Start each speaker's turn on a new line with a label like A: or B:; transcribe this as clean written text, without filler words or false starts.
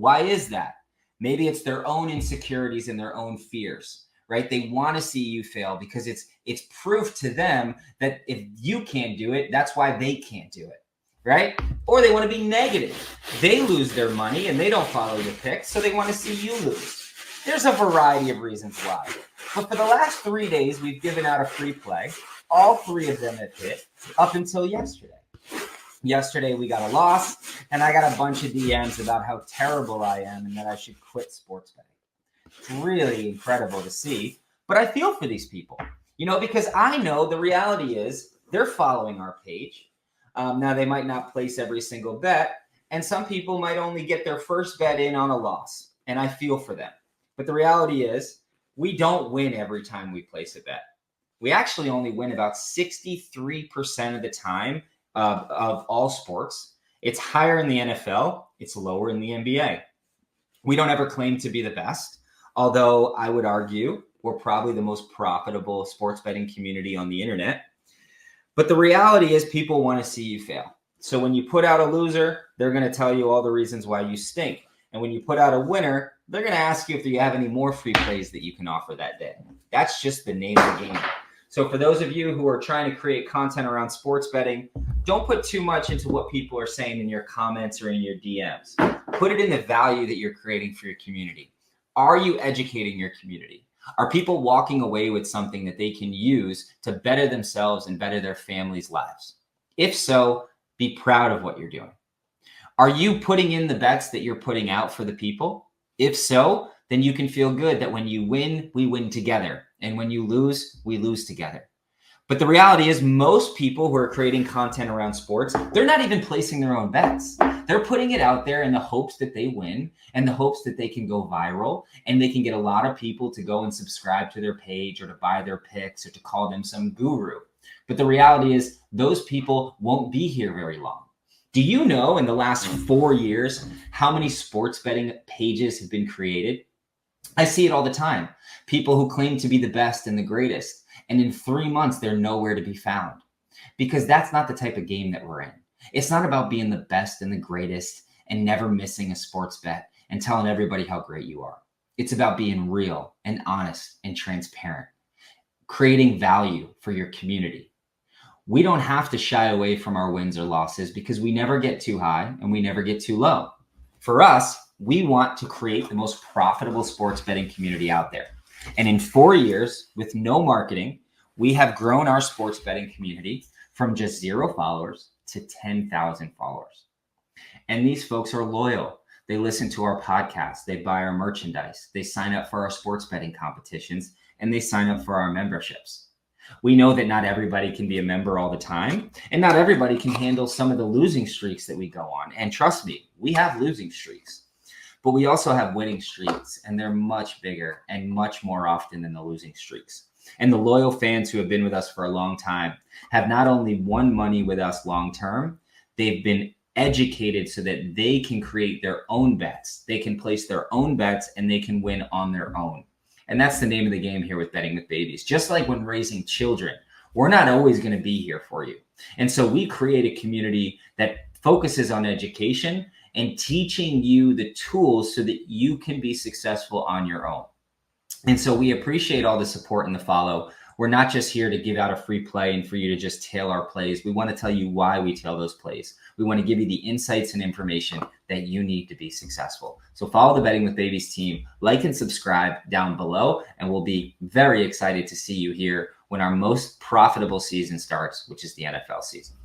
A: Why is that? Maybe it's their own insecurities and their own fears, right? They want to see you fail because it's proof to them that if you can't do it, that's why they can't do it, right? Or they want to be negative. They lose their money and they don't follow your picks, so they want to see you lose. There's a variety of reasons why. But for the last 3 days, we've given out a free play. All 3 of them have hit up until yesterday. Yesterday, we got a loss, and I got a bunch of DMs about how terrible I am and that I should quit sports betting. It's really incredible to see, but I feel for these people, because I know the reality is they're following our page. Now, they might not place every single bet, and some people might only get their first bet in on a loss, and I feel for them. But the reality is we don't win every time we place a bet. We actually only win about 63% of the time of all sports. It's higher in the NFL. It's lower in the NBA. We don't ever claim to be the best, although I would argue we're probably the most profitable sports betting community on the internet. But the reality is people want to see you fail. So when you put out a loser, they're going to tell you all the reasons why you stink. And when you put out a winner, they're going to ask you if you have any more free plays that you can offer that day. That's just the name of the game. So for those of you who are trying to create content around sports betting, don't put too much into what people are saying in your comments or in your DMs. Put it in the value that you're creating for your community. Are you educating your community? Are people walking away with something that they can use to better themselves and better their families' lives? If so, be proud of what you're doing. Are you putting in the bets that you're putting out for the people? If so, then you can feel good that when you win, we win together. And when you lose, we lose together. But the reality is most people who are creating content around sports, they're not even placing their own bets. They're putting it out there in the hopes that they win and the hopes that they can go viral and they can get a lot of people to go and subscribe to their page or to buy their picks or to call them some guru. But the reality is those people won't be here very long. Do you know in the last 4 years how many sports betting pages have been created? I see it all the time. People who claim to be the best and the greatest. And in 3 months, they're nowhere to be found. Because that's not the type of game that we're in. It's not about being the best and the greatest and never missing a sports bet and telling everybody how great you are. It's about being real and honest and transparent. Creating value for your community. We don't have to shy away from our wins or losses because we never get too high and we never get too low. For us, we want to create the most profitable sports betting community out there. And in 4 years, with no marketing, we have grown our sports betting community from just 0 followers to 10,000 followers. And these folks are loyal. They listen to our podcast. They buy our merchandise. They sign up for our sports betting competitions, and they sign up for our memberships. We know that not everybody can be a member all the time, and not everybody can handle some of the losing streaks that we go on. And trust me, we have losing streaks. But we also have winning streaks, and they're much bigger and much more often than the losing streaks. And the loyal fans who have been with us for a long time have not only won money with us long term, they've been educated so that they can create their own bets. They can place their own bets and they can win on their own. And that's the name of the game here with Betting with Babies. Just like when raising children, we're not always going to be here for you. And so we create a community that focuses on education and teaching you the tools so that you can be successful on your own. And so we appreciate all the support and the follow. We're not just here to give out a free play and for you to just tail our plays. We want to tell you why we tail those plays. We want to give you the insights and information that you need to be successful. So follow the Betting with Babies team, like and subscribe down below, and we'll be very excited to see you here when our most profitable season starts, which is the NFL season.